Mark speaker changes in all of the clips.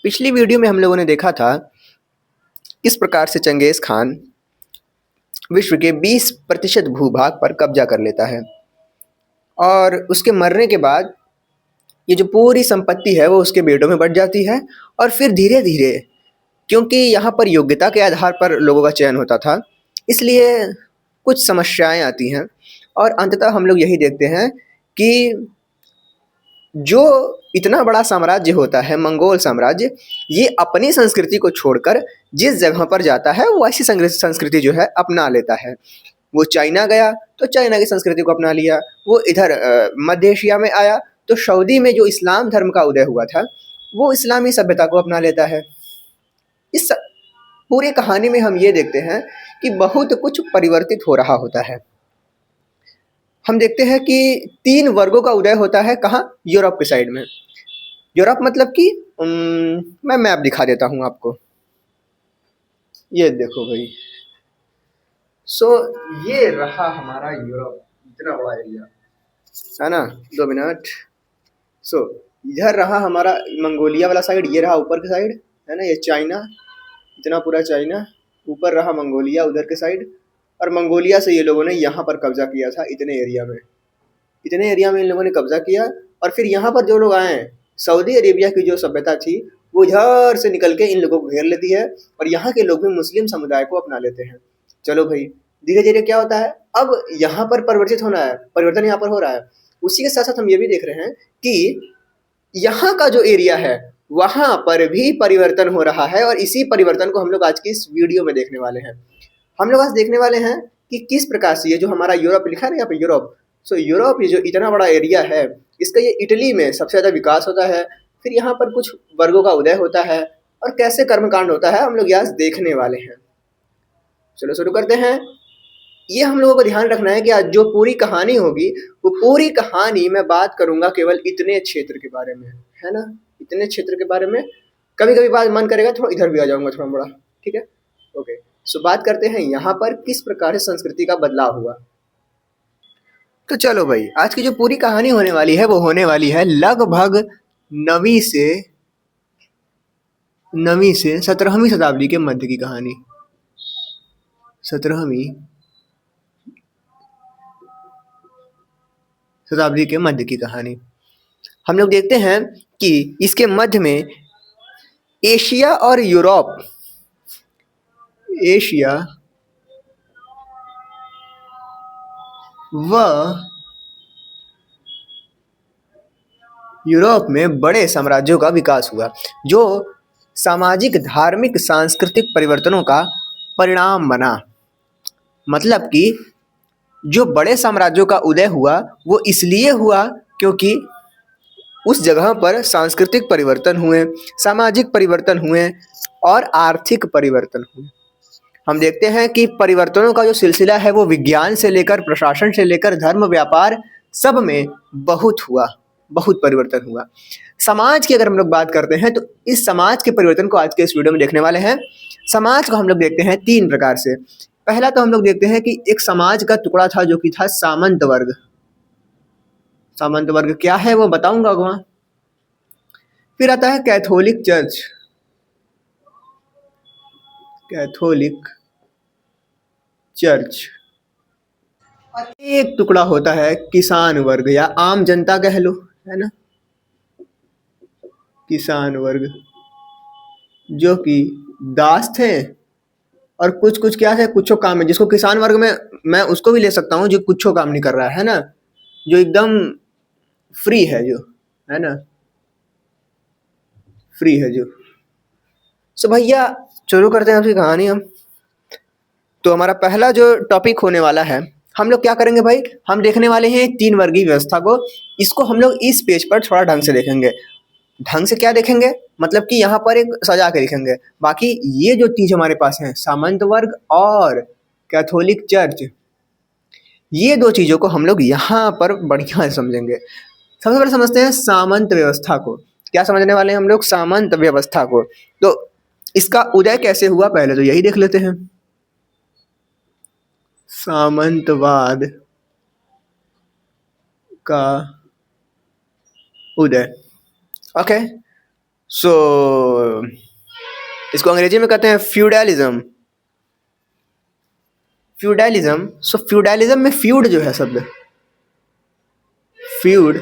Speaker 1: पिछली वीडियो में हम लोगों ने देखा था किस प्रकार से चंगेज़ खान विश्व के 20% भूभाग पर कब्जा कर लेता है और उसके मरने के बाद ये जो पूरी संपत्ति है वो उसके बेटों में बँट जाती है। और फिर धीरे-धीरे, क्योंकि यहाँ पर योग्यता के आधार पर लोगों का चयन होता था, इसलिए कुछ समस्याएँ आती हैं और अंततः हम लोग यही देखते हैं कि जो इतना बड़ा साम्राज्य होता है मंगोल साम्राज्य, ये अपनी संस्कृति को छोड़कर जिस जगह पर जाता है वो ऐसी संस्कृति जो है अपना लेता है। वो चाइना गया तो चाइना की संस्कृति को अपना लिया। वो इधर मध्य एशिया में आया तो सऊदी में जो इस्लाम धर्म का उदय हुआ था वो इस्लामी सभ्यता को अपना लेता है। इस पूरी कहानी में हम ये देखते हैं कि बहुत कुछ परिवर्तित हो रहा होता है। हम देखते हैं कि 3 वर्गों का उदय होता है। कहाँ? यूरोप के साइड में। यूरोप मतलब कि मैं मैप दिखा देता हूँ आपको। ये देखो भाई। ये रहा हमारा यूरोप, इतना बड़ा एरिया है ना। 2 मिनट। इधर रहा हमारा मंगोलिया वाला साइड, ये रहा ऊपर के साइड है ना, ये चाइना, इतना पूरा चाइना। ऊपर रहा मंगोलिया उधर के साइड, और मंगोलिया से ये लोगों ने यहाँ पर कब्जा किया था। इतने एरिया में इन लोगों ने कब्जा किया। और फिर यहाँ पर जो लोग आए, सऊदी अरेबिया की जो सभ्यता थी वो इधर से निकल के इन लोगों को घेर लेती है और यहाँ के लोग भी मुस्लिम समुदाय को अपना लेते हैं। चलो भाई, धीरे धीरे क्या होता है, अब यहाँ पर परिवर्तन यहाँ पर हो रहा है। उसी के साथ साथ हम ये भी देख रहे हैं कि यहाँ का जो एरिया है वहाँ पर भी परिवर्तन हो रहा है, और इसी परिवर्तन को हम लोग आज की इस वीडियो में देखने वाले हैं। हम लोग आज देखने वाले हैं कि किस प्रकार से ये जो हमारा यूरोप लिखा है ना यहाँ पे, यूरोप, यूरोप ये जो इतना बड़ा एरिया है, इसका ये इटली में सबसे ज़्यादा विकास होता है। फिर यहाँ पर कुछ वर्गों का उदय होता है और कैसे कर्मकांड होता है हम लोग आज देखने वाले हैं। चलो शुरू करते हैं। ये हम लोगों को ध्यान रखना है कि आज जो पूरी कहानी होगी वो पूरी कहानी मैं बात करूंगा केवल इतने क्षेत्र के बारे में, है ना, इतने क्षेत्र के बारे में। कभी कभी बात मन करेगा थोड़ा इधर भी आ जाऊंगा, थोड़ा बड़ा, ठीक है, ओके। बात करते हैं यहाँ पर किस प्रकार से संस्कृति का बदलाव हुआ। तो चलो भाई, आज की जो पूरी कहानी होने वाली है वो होने वाली है लगभग 9वीं से 17वीं शताब्दी के मध्य की कहानी। 17वीं शताब्दी के मध्य की कहानी हम लोग देखते हैं कि इसके मध्य में एशिया और यूरोप, एशिया व यूरोप में बड़े साम्राज्यों का विकास हुआ, जो सामाजिक, धार्मिक, सांस्कृतिक परिवर्तनों का परिणाम बना। मतलब कि जो बड़े साम्राज्यों का उदय हुआ वो इसलिए हुआ क्योंकि उस जगह पर सांस्कृतिक परिवर्तन हुए, सामाजिक परिवर्तन हुए और आर्थिक परिवर्तन हुए। हम देखते हैं कि परिवर्तनों का जो सिलसिला है वो विज्ञान से लेकर, प्रशासन से लेकर, धर्म, व्यापार, सब में बहुत परिवर्तन हुआ। समाज की अगर हम लोग बात करते हैं तो इस समाज के परिवर्तन को आज के इस वीडियो में देखने वाले हैं। समाज को हम लोग देखते हैं 3 प्रकार से। पहला तो हम लोग देखते हैं कि एक समाज का टुकड़ा था जो कि था सामंत वर्ग। सामंत वर्ग क्या है वो बताऊंगा वहां। फिर आता है कैथोलिक चर्च, कैथोलिक चर्च। और एक टुकड़ा होता है किसान वर्ग, या आम जनता कह लो, है ना, किसान वर्ग, जो कि दास थे और कुछ क्या थे, कुछ काम में, जिसको किसान वर्ग में मैं उसको भी ले सकता हूँ जो कुछ काम नहीं कर रहा है ना, जो एकदम फ्री है, जो है ना, फ्री है जो। भैया शुरू करते हैं आपकी कहानी हम। तो हमारा पहला जो टॉपिक होने वाला है, हम लोग क्या करेंगे भाई, हम देखने वाले हैं 3 वर्गीय व्यवस्था को। इसको हम लोग इस पेज पर थोड़ा ढंग से देखेंगे। ढंग से क्या देखेंगे, मतलब कि यहाँ पर एक सजा के लिखेंगे। बाकी ये जो चीज हमारे पास है, सामंत वर्ग और कैथोलिक चर्च, ये 2 चीजों को हम लोग यहाँ पर बढ़िया से समझेंगे। सबसे पहले समझते हैं सामंत व्यवस्था को। क्या समझने वाले हैं हम लोग? सामंत व्यवस्था को। तो इसका उदय कैसे हुआ पहले तो यही देख लेते हैं। सामंतवाद का उदय। ओके, इसको अंग्रेजी में कहते हैं फ्यूडलिज्म। फ्यूडलिज्म, सो फ्यूडलिज्म में फ्यूड जो है शब्द, फ्यूड,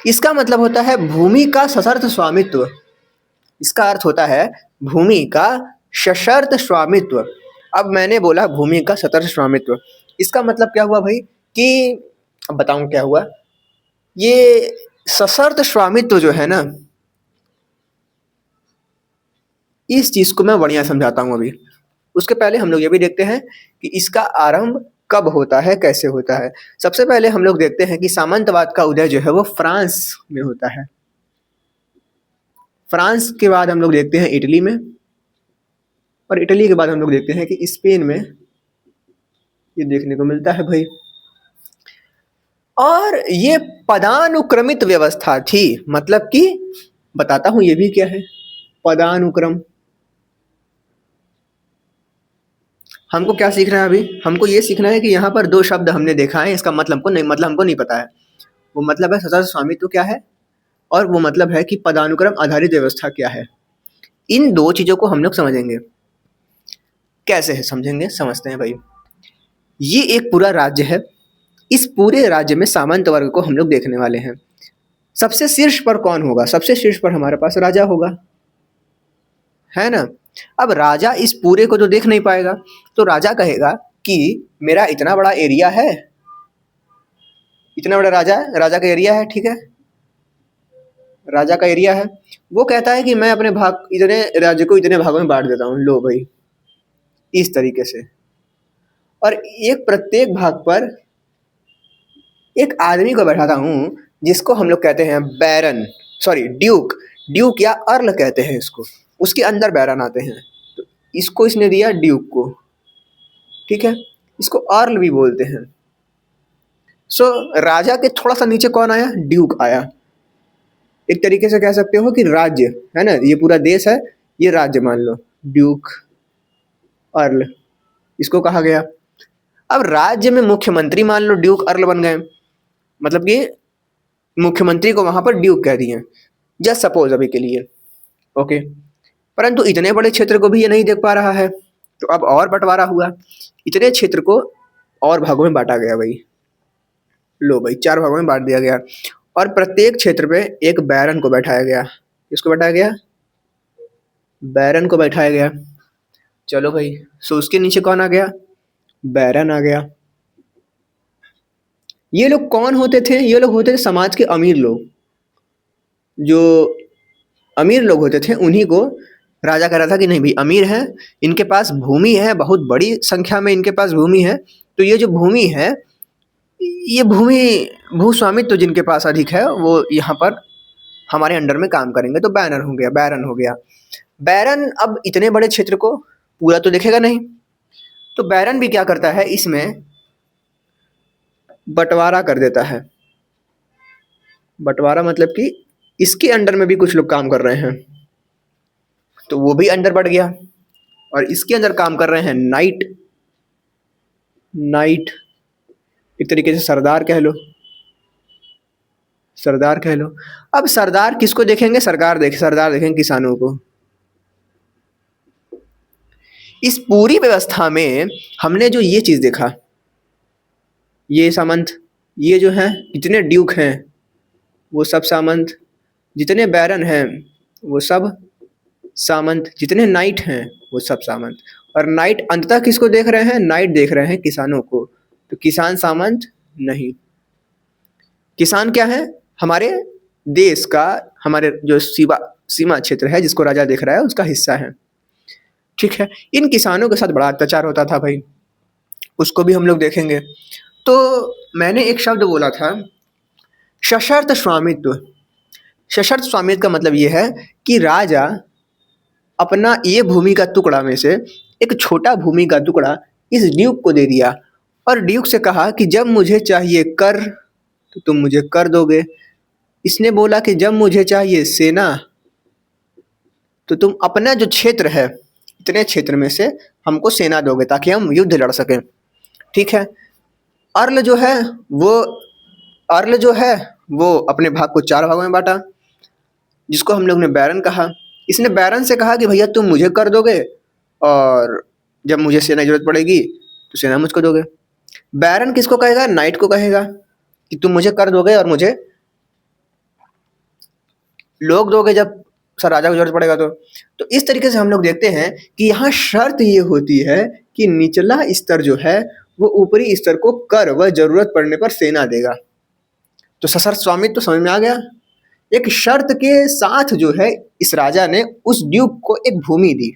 Speaker 1: इसका मतलब होता है भूमि का सशर्त स्वामित्व। इसका अर्थ होता है भूमि का सशर्त स्वामित्व। अब मैंने बोला भूमि का सशर्त स्वामित्व, इसका मतलब क्या हुआ भाई कि, अब बताऊं क्या हुआ। ये सशर्त स्वामित्व जो है ना, इस चीज को मैं बढ़िया समझाता हूं अभी। उसके पहले हम लोग ये भी देखते हैं कि इसका आरंभ कब होता है, कैसे होता है। सबसे पहले हम लोग देखते हैं कि सामंतवाद का उदय जो है वो फ्रांस में होता है। फ्रांस के बाद हम लोग देखते हैं इटली में, और इटली के बाद हम लोग देखते हैं कि स्पेन में ये देखने को मिलता है भाई। और ये पदानुक्रमित व्यवस्था थी, मतलब कि बताता हूं ये भी क्या है पदानुक्रम। हमको क्या सीखना है अभी, हमको ये सीखना है कि यहाँ पर दो शब्द हमने देखा है, इसका मतलब हमको नहीं पता है। वो मतलब है सशर्त स्वामित्व क्या है, और वो मतलब है कि पदानुक्रम आधारित व्यवस्था क्या है। इन दो चीजों को हम लोग समझेंगे। कैसे है समझेंगे, समझते हैं भाई। ये एक पूरा राज्य है, इस पूरे राज्य में सामंत वर्ग को हम लोग देखने वाले हैं। सबसे शीर्ष पर कौन होगा, सबसे शीर्ष पर हमारे पास राजा होगा, है ना। अब राजा इस पूरे को तो देख नहीं पाएगा, तो राजा कहेगा कि मेरा इतना बड़ा एरिया है, इतना बड़ा राजा है, राजा का एरिया है, ठीक है, राजा का एरिया है। वो कहता है कि मैं अपने भाग, इतने राज्य को इतने भागों में बांट देता हूँ, लो भाई, इस तरीके से। और एक प्रत्येक भाग पर एक आदमी को बैठाता हूँ जिसको हम लोग कहते हैं बैरन, सॉरी ड्यूक, ड्यूक या अर्ल कहते हैं इसको। उसके अंदर बैरन आते हैं, तो इसको इसने दिया ड्यूक को, ठीक है, इसको अर्ल भी बोलते हैं। सो राजा के थोड़ा सा नीचे कौन आया, ड्यूक आया। एक तरीके से कह सकते हो कि राज्य है ना, ये पूरा देश है, ये राज्य मान लो, ड्यूक अर्ल इसको कहा गया। अब राज्य में मुख्यमंत्री मान लो ड्यूक अर्ल बन गए, मतलब कि मुख्यमंत्री को वहां पर ड्यूक कह दिए, जस्ट सपोज अभी के लिए, ओके। परंतु इतने बड़े क्षेत्र को भी ये नहीं देख पा रहा है, तो अब और बंटवारा हुआ, इतने क्षेत्र को और भागों में बांटा गया भाई, लो भाई 4 भागों में बांट दिया गया, और प्रत्येक क्षेत्र पे एक बैरन को बैठाया गया। किसको बैठाया गया, बैरन को बैठाया गया। चलो भाई, सो उसके नीचे कौन आ गया, बैरन आ गया। ये लोग कौन होते थे, ये लोग होते थे समाज के अमीर लोग। जो अमीर लोग होते थे उन्हीं को राजा कह रहा था कि नहीं भाई अमीर हैं, इनके पास भूमि है, बहुत बड़ी संख्या में इनके पास भूमि है, तो ये जो भूमि है, ये भूमि भूस्वामित्व तो जिनके पास अधिक है वो यहाँ पर हमारे अंडर में काम करेंगे, तो बैरन हो गया, बैरन हो गया। बैरन अब इतने बड़े क्षेत्र को पूरा तो देखेगा नहीं, तो बैरन भी क्या करता है, इसमें बंटवारा कर देता है। बंटवारा मतलब कि इसके अंडर में भी कुछ लोग काम कर रहे हैं, तो वो भी अंडर बढ़ गया। और इसके अंदर काम कर रहे हैं नाइट, नाइट एक तरीके से सरदार कह लो, सरदार कह लो। अब सरदार किसको देखेंगे, सरदार देखेंगे किसानों को। इस पूरी व्यवस्था में हमने जो ये चीज देखा, ये सामंत, ये जो है जितने ड्यूक हैं वो सब सामंत, जितने बैरन हैं वो सब सामंत, जितने नाइट हैं वो सब सामंत। और नाइट अंततः किसको देख रहे हैं, नाइट देख रहे हैं किसानों को, तो किसान सामंत नहीं। किसान क्या है, हमारे देश का, हमारे जो सीमा क्षेत्र है जिसको राजा देख रहा है उसका हिस्सा है, ठीक है। इन किसानों के साथ बड़ा अत्याचार होता था भाई, उसको भी हम लोग देखेंगे। तो मैंने एक शब्द बोला था सशर्त स्वामित्व। सशर्त स्वामित्व का मतलब ये है कि राजा अपना ये भूमि का टुकड़ा में से एक छोटा भूमि का टुकड़ा इस ड्यूक को दे दिया, और ड्यूक से कहा कि जब मुझे चाहिए कर तो तुम मुझे कर दोगे। इसने बोला कि जब मुझे चाहिए सेना तो तुम अपना जो क्षेत्र है इतने क्षेत्र में से हमको सेना दोगे ताकि हम युद्ध लड़ सकें, ठीक है। अर्ल जो है वो, अर्ल जो है वो अपने भाग को 4 भागों में बांटा, जिसको हम लोग ने बैरन कहा। इसने बैरन से कहा कि भैया तुम मुझे कर दोगे और जब मुझे सेना की जरूरत पड़ेगी तो सेना मुझको दोगे। बैरन किसको कहेगा? नाइट को कहेगा कि तुम मुझे कर दोगे और मुझे लोग दोगे जब सर राजा को जरूरत पड़ेगा तो इस तरीके से हम लोग देखते हैं कि यहाँ शर्त ये होती है कि निचला स्तर जो है वो ऊपरी स्तर को कर व जरूरत पड़ने पर सेना देगा। तो सशर्त स्वामित्व तो समझ में आ गया। एक शर्त के साथ जो है इस राजा ने उस ड्यूक को एक भूमि दी,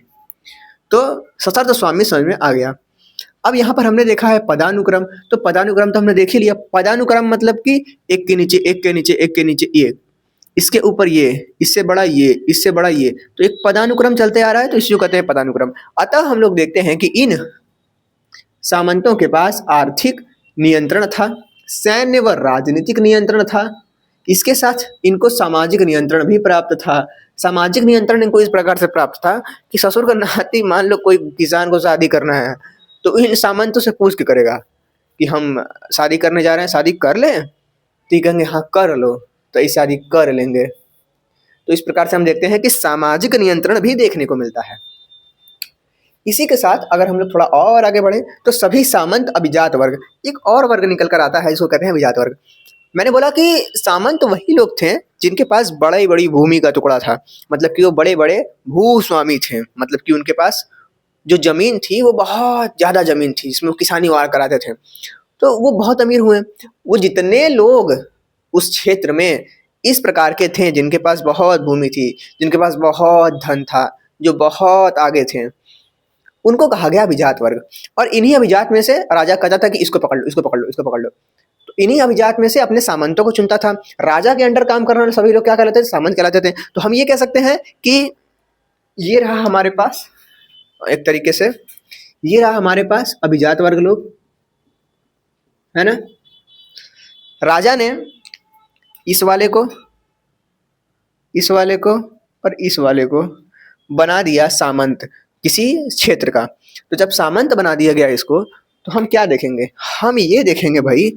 Speaker 1: तो सशर्त स्वामित्व समझ में आ गया। अब यहाँ पर हमने देखा है पदानुक्रम, तो पदानुक्रम तो हमने देख ही लिया। पदानुक्रम मतलब कि एक के नीचे एक के नीचे एक के नीचे एक, इसके ऊपर ये, इससे बड़ा ये, इससे बड़ा ये, तो एक पदानुक्रम चलते आ रहा है, तो इसी को कहते हैं पदानुक्रम। अतः हम लोग देखते हैं कि इन सामंतों के पास आर्थिक नियंत्रण था, सैन्य व राजनीतिक नियंत्रण था, इसके साथ इनको सामाजिक नियंत्रण भी प्राप्त था। सामाजिक नियंत्रण इनको इस प्रकार से प्राप्त था कि ससुर का नाती, मान लो कोई किसान को शादी करना है तो इन सामंतों से पूछ के करेगा कि हम शादी करने जा रहे हैं, शादी कर लें? तो कहेंगे हाँ कर लो, तो ये शादी कर लेंगे। तो इस प्रकार से हम देखते हैं कि सामाजिक नियंत्रण भी देखने को मिलता है। इसी के साथ अगर हम लोग थोड़ा और आगे बढ़े तो सभी सामंत अभिजात वर्ग, एक और वर्ग निकल कर आता है, इसको कहते हैं अभिजात वर्ग। मैंने बोला कि सामंत वही लोग थे जिनके पास बड़ी बड़ी भूमि का टुकड़ा था, मतलब कि वो बड़े बड़े भूस्वामी थे, मतलब कि उनके पास जो जमीन थी वो बहुत ज़्यादा जमीन थी जिसमें वो किसानी वार कराते थे, तो वो बहुत अमीर हुए। वो जितने लोग उस क्षेत्र में इस प्रकार के थे जिनके पास बहुत भूमि थी, जिनके पास बहुत धन था, जो बहुत आगे थे, उनको कहा गया अभिजात वर्ग। और इन्हीं अभिजात में से राजा कहता था कि इसको पकड़ लो, इसको पकड़ लो, इसको पकड़ लो। तो इन्हीं अभिजात में से अपने सामंतों को चुनता था। राजा के अंडर काम करने वाले सभी लोग क्या कहलाते थे? सामंत कहलाते थे। तो हम ये कह सकते हैं कि ये रहा हमारे पास, एक तरीके से ये रहा हमारे पास अभिजात वर्ग लोग, है ना। राजा ने इस वाले को, इस वाले को और इस वाले को बना दिया सामंत किसी क्षेत्र का। तो जब सामंत बना दिया गया इसको, तो हम क्या देखेंगे? हम ये देखेंगे भाई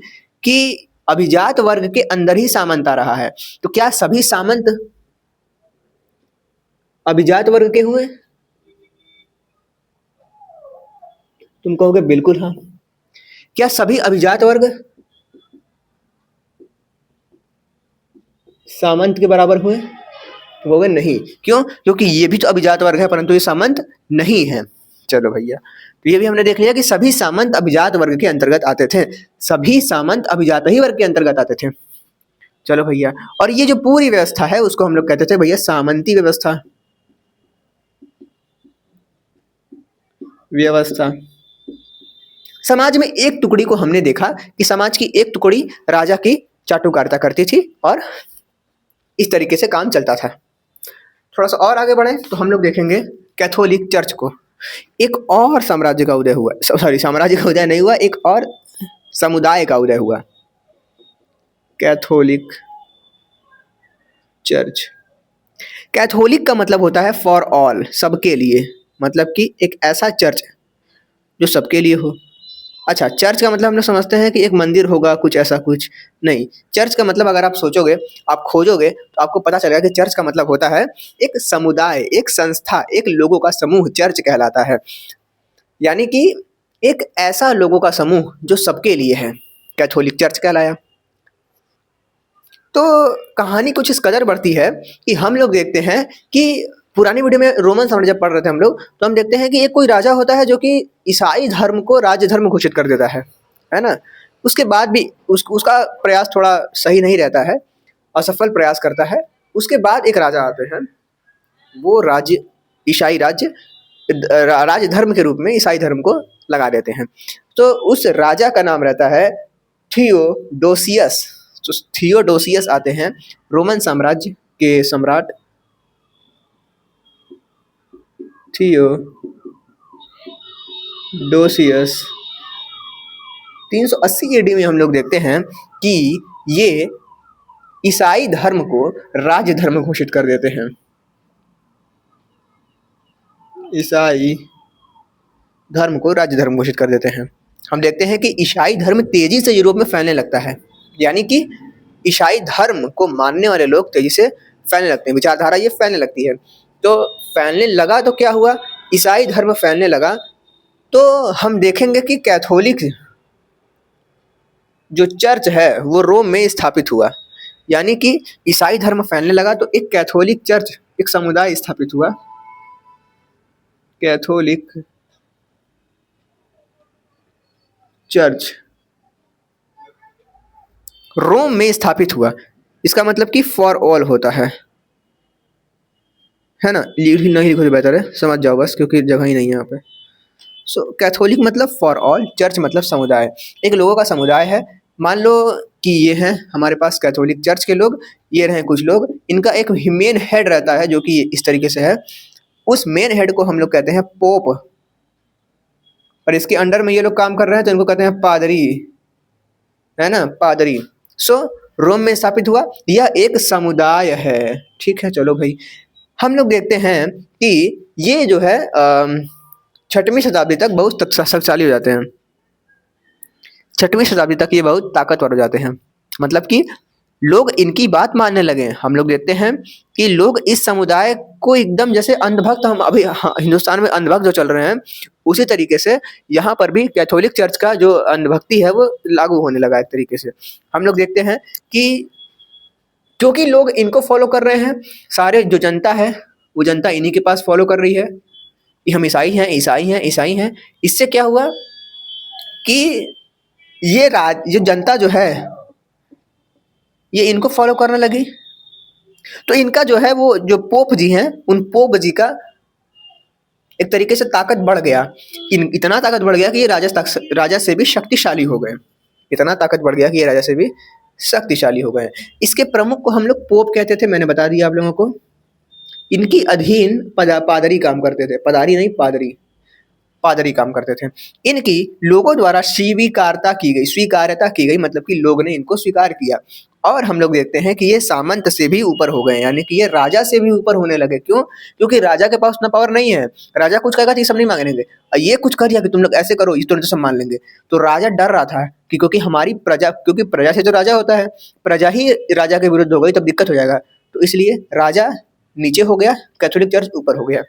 Speaker 1: कि अभिजात वर्ग के अंदर ही सामंत आ रहा है। तो क्या सभी सामंत अभिजात वर्ग के हुए? तुम कहोगे बिल्कुल हाँ। क्या सभी अभिजात वर्ग सामंत के बराबर हुए? तो कहोगे नहीं। क्यों? क्योंकि ये भी तो अभिजात वर्ग है परंतु ये सामंत नहीं है। चलो भैया, तो ये भी हमने देख लिया कि सभी सामंत अभिजात वर्ग के अंतर्गत आते थे, सभी सामंत अभिजात ही वर्ग के अंतर्गत आते थे। चलो भैया, और ये जो पूरी व्यवस्था है उसको हम लोग कहते थे भैया सामंती व्यवस्था। व्यवस्था समाज में एक टुकड़ी को हमने देखा कि समाज की एक टुकड़ी राजा की चाटुकारिता करती थी और इस तरीके से काम चलता था। थोड़ा सा और आगे बढ़े तो हम लोग देखेंगे कैथोलिक चर्च को। एक और साम्राज्य का उदय हुआ, सॉरी साम्राज्य का उदय नहीं हुआ, एक और समुदाय का उदय हुआ, कैथोलिक चर्च। कैथोलिक का मतलब होता है फॉर ऑल, सबके लिए, मतलब कि एक ऐसा चर्च जो सबके लिए हो। अच्छा, चर्च का मतलब हम लोग समझते हैं कि एक मंदिर होगा, कुछ ऐसा कुछ नहीं। चर्च का मतलब अगर आप सोचोगे, आप खोजोगे तो आपको पता चलेगा कि चर्च का मतलब होता है एक समुदाय, एक संस्था, एक लोगों का समूह चर्च कहलाता है। यानी कि एक ऐसा लोगों का समूह जो सबके लिए है, कैथोलिक चर्च कहलाया। तो कहानी कुछ इस कदर बढ़ती है कि हम लोग देखते हैं कि पुरानी वीडियो में रोमन साम्राज्य जब पढ़ रहे थे हम लोग, तो हम देखते हैं कि एक कोई राजा होता है जो कि ईसाई धर्म को राज्य धर्म घोषित कर देता है ना। उसके बाद भी उसका प्रयास थोड़ा सही नहीं रहता है, असफल प्रयास करता है। उसके बाद एक राजा आते हैं, वो राज्य ईसाई राज्य धर्म के रूप में ईसाई धर्म को लगा देते हैं। तो उस राजा का नाम रहता है थियोडोसियस। तो थियोडोसियस आते हैं, रोमन साम्राज्य के सम्राट थियोडोसियस 380 ईडी में हम लोग देखते हैं कि ये ईसाई धर्म को राज्य धर्म घोषित कर देते हैं। ईसाई धर्म को राज्य धर्म घोषित कर देते हैं। हम देखते हैं कि ईसाई धर्म तेजी से यूरोप में फैलने लगता है, यानी कि ईसाई धर्म को मानने वाले लोग तेजी से फैलने लगते हैं, विचारधारा ये फैलने लगती है। तो फैलने लगा तो क्या हुआ, ईसाई धर्म फैलने लगा, तो हम देखेंगे कि कैथोलिक जो चर्च है वो रोम में स्थापित हुआ। यानी कि ईसाई धर्म फैलने लगा तो एक कैथोलिक चर्च, एक समुदाय स्थापित हुआ, कैथोलिक चर्च रोम में स्थापित हुआ। इसका मतलब कि फॉर ऑल होता है ना, नहीं लिखो तो बेहतर है, समझ जाओ बस, क्योंकि जगह ही नहीं है यहाँ पे। सो कैथोलिक मतलब फॉर ऑल, चर्च मतलब समुदाय, एक लोगों का समुदाय है। मान लो कि ये हैं हमारे पास कैथोलिक चर्च के लोग, ये रहे कुछ लोग, इनका एक मेन हेड रहता है जो कि इस तरीके से है। उस मेन हेड को हम लोग कहते हैं पोप, और इसके अंडर में ये लोग काम कर रहे हैं तो इनको कहते हैं पादरी, है ना, पादरी। सो रोम में स्थापित हुआ, यह एक समुदाय है। ठीक है, चलो भाई, हम लोग देखते हैं कि ये जो है 6वीं शताब्दी तक बहुत शक्तिशाली हो जाते हैं। 6वीं शताब्दी तक ये बहुत ताकतवर हो जाते हैं, मतलब कि लोग इनकी बात मानने लगे। हम लोग देखते हैं कि लोग इस समुदाय को एकदम, जैसे अंधभक्त हम अभी हिंदुस्तान में अंधभक्त जो चल रहे हैं, उसी तरीके से यहाँ पर भी कैथोलिक चर्च का जो अंधभक्ति है वो लागू होने लगा एक तरीके से। हम लोग देखते हैं कि क्योंकि लोग इनको फॉलो कर रहे हैं, सारे जो जनता है वो जनता इन्हीं के पास फॉलो कर रही है कि हम ईसाई हैं, ईसाई हैं, ईसाई हैं। इससे क्या हुआ कि ये जनता जो है ये इनको फॉलो करने लगी, तो इनका जो है वो जो पोप जी हैं, उन पोप जी का एक तरीके से ताकत बढ़ गया। इतना ताकत बढ़ गया कि ये राजा से भी शक्तिशाली हो गए। इतना ताकत बढ़ गया कि ये राजा से भी शक्तिशाली हो गए। इसके प्रमुख को हम लोग पोप कहते थे, मैंने बता दिया आप लोगों को। इनकी अधीन पादरी काम करते थे, पदारी नहीं, पादरी काम करते थे। इनकी लोगों द्वारा स्वीकार्यता की गई, मतलब कि लोग ने इनको स्वीकार किया। और हम लोग देखते हैं कि ये सामंत से भी ऊपर हो गए, यानी कि ये राजा से भी ऊपर होने लगे। क्यों? क्योंकि राजा के पास उतना पावर नहीं है। राजा कुछ कहेगा तो ये सब नहीं मांगेंगे, ये कुछ कर दिया कि तुम लोग ऐसे करो, ये तुरंत सब मान लेंगे। तो राजा डर रहा था कि क्योंकि हमारी प्रजा, क्योंकि प्रजा से जो राजा होता है, प्रजा ही राजा के विरुद्ध हो गई तब दिक्कत हो जाएगा। तो इसलिए राजा नीचे हो गया, कैथोलिक चर्च ऊपर हो गया।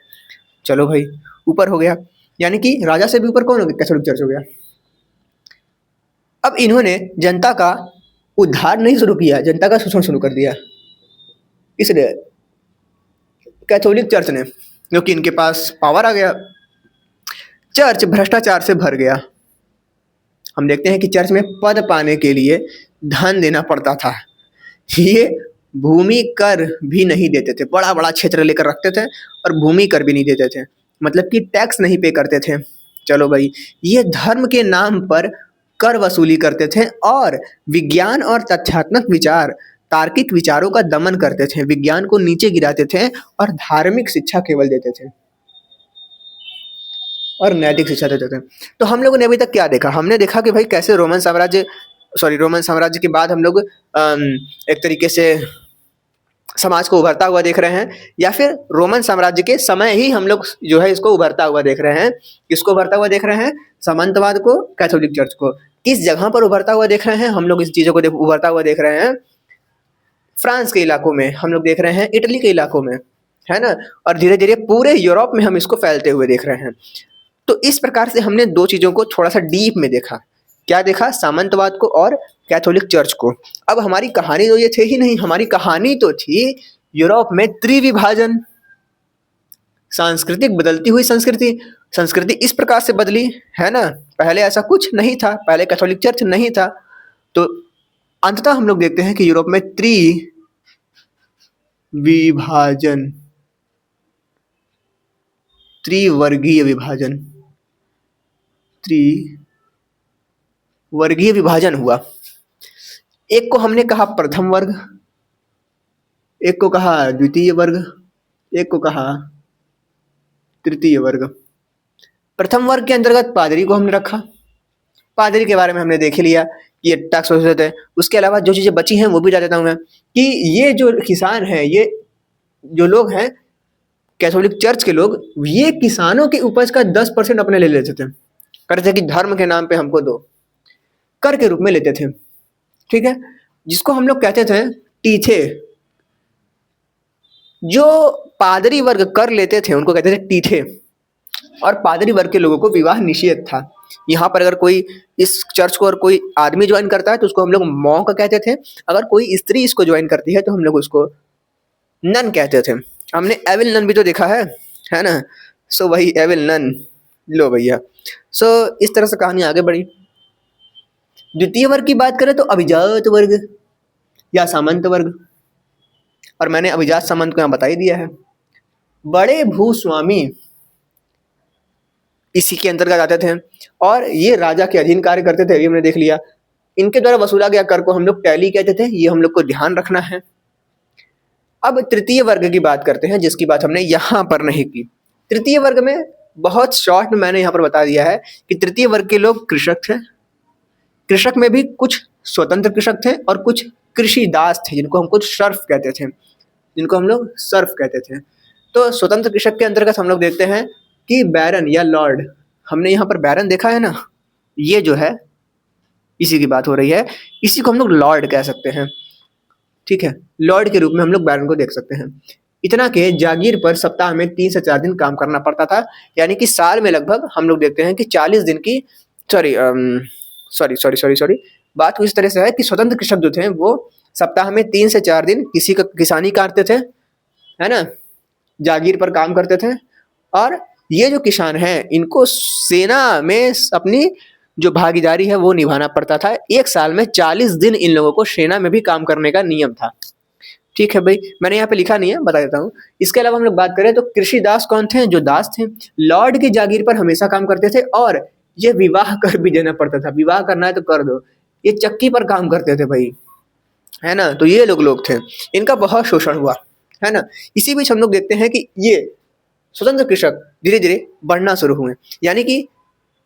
Speaker 1: चलो भाई, ऊपर हो गया, यानी कि राजा से भी ऊपर कौन हो गया? कैथोलिक चर्च हो गया। अब इन्होंने जनता का उद्धार नहीं शुरू किया, जनता का शोषण शुरू कर दिया। इसलिए कैथोलिक चर्च ने, क्योंकि इनके पास पावर आ गया, चर्च भ्रष्टाचार से भर गया। हम देखते हैं कि चर्च में पद पाने के लिए धन देना पड़ता था। ये भूमि कर भी नहीं देते थे, बड़ा बड़ा क्षेत्र लेकर रखते थे और भूमि कर भी नहीं देते थे, मतलब कि टैक्स नहीं पे करते थे। चलो भाई, ये धर्म के नाम पर कर वसूली करते थे और विज्ञान और तथ्यात्मक विचार, तार्किक विचारों का दमन करते थे, विज्ञान को नीचे गिराते थे और धार्मिक शिक्षा केवल देते थे और नैतिक शिक्षा देते थे। तो हम लोगों ने अभी तक क्या देखा? हमने देखा कि भाई कैसे रोमन साम्राज्य के बाद हम लोग एक तरीके से समाज को उभरता हुआ देख रहे हैं, या फिर रोमन साम्राज्य के समय ही हम लोग जो है इसको उभरता हुआ देख रहे हैं। किसको उभरता हुआ देख रहे हैं? सामंतवाद को, कैथोलिक चर्च को। किस जगह पर उभरता हुआ देख रहे हैं हम लोग? इस चीजों को उभरता हुआ देख रहे हैं फ्रांस के इलाकों में, हम लोग देख रहे हैं इटली के इलाकों में, है ना, और धीरे धीरे पूरे यूरोप में हम इसको फैलते हुए देख रहे हैं। तो इस प्रकार से हमने दो चीजों को थोड़ा सा डीप में देखा। क्या देखा? सामंतवाद को और कैथोलिक चर्च को। अब हमारी कहानी तो ये थे ही नहीं, हमारी कहानी तो थी यूरोप में त्रिविभाजन, सांस्कृतिक बदलती हुई संस्कृति इस प्रकार से बदली, है ना। पहले ऐसा कुछ नहीं था, पहले कैथोलिक चर्च नहीं था। तो अंततः हम लोग देखते हैं कि यूरोप में त्रिवर्गीय विभाजन हुआ। एक को हमने कहा प्रथम वर्ग, एक को कहा द्वितीय वर्ग, एक को कहा तृतीय वर्ग। प्रथम वर्ग के अंतर्गत पादरी को हमने रखा। पादरी के बारे में हमने देख लिया कि ये टैक्स वसूलते हैं। उसके अलावा जो चीजें बची हैं वो भी बता देता हूं मैं, कि ये जो किसान हैं, ये जो लोग हैं कैथोलिक चर्च के लोग, ये किसानों की उपज का 10% अपने ले लेते थे, कहते थे कि धर्म के नाम पे हमको दो, कर के रूप में लेते थे। ठीक है, जिसको हम लोग कहते थे टीथे, जो पादरी वर्ग कर लेते थे उनको कहते थे टीठे, और पादरी वर्ग के लोगों को विवाह निषेध था। यहाँ पर अगर कोई इस चर्च को और कोई आदमी ज्वाइन करता है तो उसको हम लोग मॉन्क कहते थे, अगर कोई स्त्री इसको ज्वाइन करती है तो हम लोग उसको नन कहते थे। हमने एविल नन भी तो देखा है ना। सो वही एविल नन, लो भैया। सो इस तरह से कहानी आगे बढ़ी। द्वितीय वर्ग की बात करें तो अभिजात वर्ग या सामंत वर्ग, और मैंने अभिजात सामंत को यहाँ बता ही दिया है। बड़े भूस्वामी इसी के अंतर्गत आते थे और ये राजा के अधीन कार्य करते थे, ये हमने देख लिया। इनके द्वारा वसूला गया कर को हम लोग टैली कहते थे, ये हम लोग को ध्यान रखना है। अब तृतीय वर्ग की बात करते हैं, जिसकी बात हमने यहाँ पर नहीं की। तृतीय वर्ग में बहुत शॉर्ट में मैंने यहाँ पर बता दिया है कि तृतीय वर्ग के लोग कृषक थे। कृषक में भी कुछ स्वतंत्र कृषक थे और कुछ कृषि दास थे, जिनको हम कुछ सर्फ कहते थे, जिनको हम लोग सर्फ कहते थे। तो स्वतंत्र कृषक के अंतर्गत हम लोग देखते हैं कि बैरन या लॉर्ड, हमने यहाँ पर बैरन देखा है ना, ये जो है इसी की बात हो रही है, इसी को हम लोग लॉर्ड कह सकते हैं। ठीक है, लॉर्ड के रूप में हम लोग बैरन को देख सकते हैं। इतना के जागीर पर सप्ताह में 3 से 4 दिन काम करना पड़ता था, यानी कि साल में लगभग हम लोग देखते हैं कि 40 दिन की सॉरी बात कुछ इस तरह से है कि स्वतंत्र कृषक जो थे वो सप्ताह में 3 से 4 दिन किसी का किसानी काटते थे, है ना, जागीर पर काम करते थे। और ये जो किसान हैं इनको सेना में अपनी जो भागीदारी है वो निभाना पड़ता था। एक साल में 40 दिन इन लोगों को सेना में भी काम करने का नियम था। ठीक है भाई, मैंने यहाँ पे लिखा नहीं है, बता देता हूँ। इसके अलावा हम लोग बात करें तो कृषि दास कौन थे? जो दास थे लॉर्ड की जागीर पर हमेशा काम करते थे और ये विवाह कर भी देना पड़ता था। विवाह करना है तो कर दो, ये चक्की पर काम करते थे भाई, है ना। तो ये लोग थे, इनका बहुत शोषण हुआ, है ना। इसी बीच हम लोग देखते हैं कि ये स्वतंत्र कृषक धीरे धीरे बढ़ना शुरू हुए, यानी कि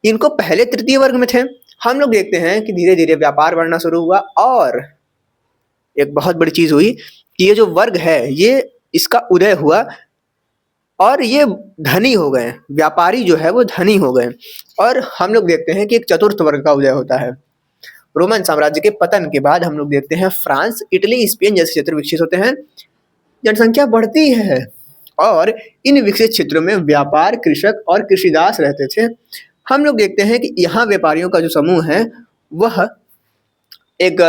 Speaker 1: इनको पहले तृतीय वर्ग में थे, हम लोग देखते हैं कि धीरे धीरे व्यापार बढ़ना शुरू हुआ। और एक बहुत बड़ी चीज हुई कि ये जो वर्ग है ये इसका उदय हुआ और ये धनी हो गए, व्यापारी जो है वो धनी हो गए। और हम लोग देखते हैं कि एक चतुर्थ वर्ग का उदय होता है। रोमन साम्राज्य के पतन के बाद हम लोग देखते हैं फ्रांस, इटली, स्पेन जैसे क्षेत्र विकसित होते हैं, जनसंख्या बढ़ती है और इन विकसित क्षेत्रों में व्यापार, कृषक और कृषिदास रहते थे। हम लोग देखते हैं कि यहाँ व्यापारियों का जो समूह है वह एक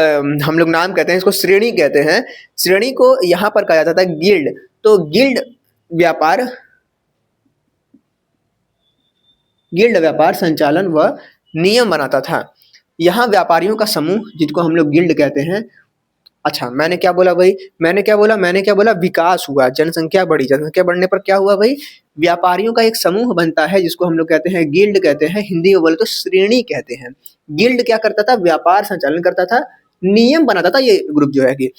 Speaker 1: हम लोग नाम कहते हैं इसको, श्रेणी कहते हैं। श्रेणी को यहाँ पर कहा जाता था गिल्ड। तो गिल्ड व्यापार संचालन व नियम बनाता था। यहाँ व्यापारियों का समूह जिनको हम लोग गिल्ड कहते हैं। अच्छा, मैंने क्या बोला भाई? मैंने क्या बोला? विकास हुआ, जनसंख्या बढ़ी। जनसंख्या बढ़ने पर क्या हुआ भाई? व्यापारियों का एक समूह बनता है जिसको हम लोग कहते हैं गिल्ड कहते हैं, हिंदी में बोले तो श्रेणी कहते हैं। गिल्ड क्या करता था? व्यापार संचालन करता था, नियम बनाता था। ये ग्रुप जो है कि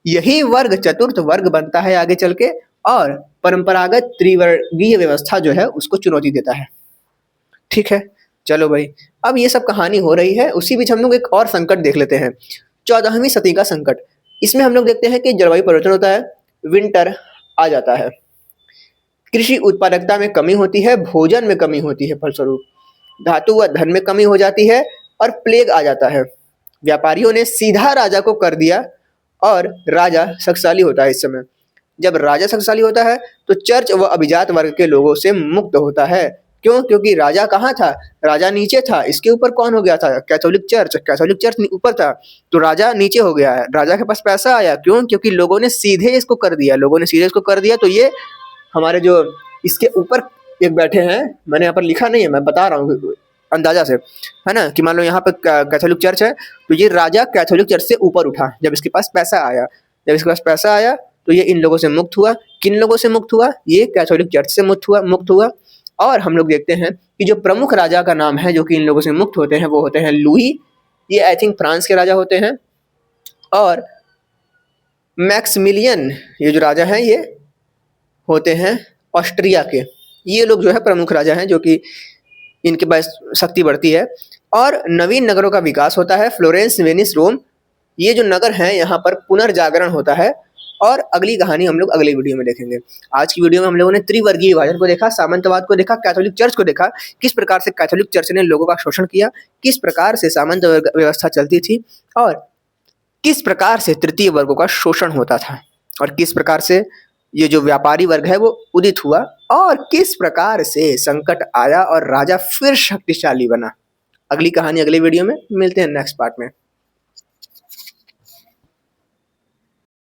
Speaker 1: यही वर्ग चतुर्थ वर्ग बनता है आगे चल के और परंपरागत त्रिवर्गीय व्यवस्था जो है उसको चुनौती देता है। ठीक है, चलो भाई, अब ये सब कहानी हो रही है, उसी बीच हम लोग एक और संकट देख लेते हैं, 14वीं सदी का संकट। इसमें हम लोग देखते हैं कि जलवायु परिवर्तन होता है, विंटर आ जाता है, कृषि उत्पादकता में कमी होती है, भोजन में कमी होती है, फलस्वरूप धातु व धन में कमी हो जाती है और प्लेग आ जाता है। व्यापारियों ने सीधा राजा को कर दिया और राजा शक्तिशाली होता है। इस समय जब राजा शक्तिशाली होता है तो चर्च व अभिजात वर्ग के लोगों से मुक्त होता है। क्यों? क्योंकि राजा कहाँ था? राजा नीचे था। इसके ऊपर कौन हो गया था? कैथोलिक चर्च ऊपर था, तो राजा नीचे हो गया है। राजा के पास पैसा आया, क्यों? क्योंकि लोगों ने सीधे इसको कर दिया। तो ये हमारे जो इसके ऊपर एक बैठे हैं, मैंने यहाँ पर लिखा नहीं है, मैं बता रहा हूँ अंदाजा से, है ना, कि मान लो यहाँ पर कैथोलिक चर्च है तो ये राजा कैथोलिक चर्च से ऊपर उठा जब इसके पास पैसा आया। तो ये इन लोगों से मुक्त हुआ। किन लोगों से मुक्त हुआ? ये कैथोलिक चर्च से मुक्त हुआ। और हम लोग देखते हैं कि जो प्रमुख राजा का नाम है जो कि इन लोगों से मुक्त होते हैं वो होते हैं लुई। ये आई थिंक फ्रांस के राजा होते हैं। और मैक्सिमिलियन, ये जो राजा हैं ये होते हैं ऑस्ट्रिया के। ये लोग जो है प्रमुख राजा हैं जो कि इनके पास शक्ति बढ़ती है। और नवीन नगरों का विकास होता है, फ्लोरेंस, वेनिस, रोम, ये जो नगर हैं यहाँ पर पुनर्जागरण होता है। और अगली कहानी हम लोग अगले वीडियो में देखेंगे। आज की वीडियो में हम लोगों ने त्रिवर्गीय विभाजन को देखा, सामंतवाद को देखा, कैथोलिक चर्च को देखा, किस प्रकार से कैथोलिक चर्च ने लोगों का शोषण किया, किस प्रकार से सामंत व्यवस्था चलती थी और किस प्रकार से तृतीय वर्गों का शोषण होता था और किस प्रकार से ये जो व्यापारी वर्ग है वो उदित हुआ और किस प्रकार से संकट आया और राजा फिर शक्तिशाली बना। अगली कहानी अगले वीडियो में मिलते हैं नेक्स्ट पार्ट में।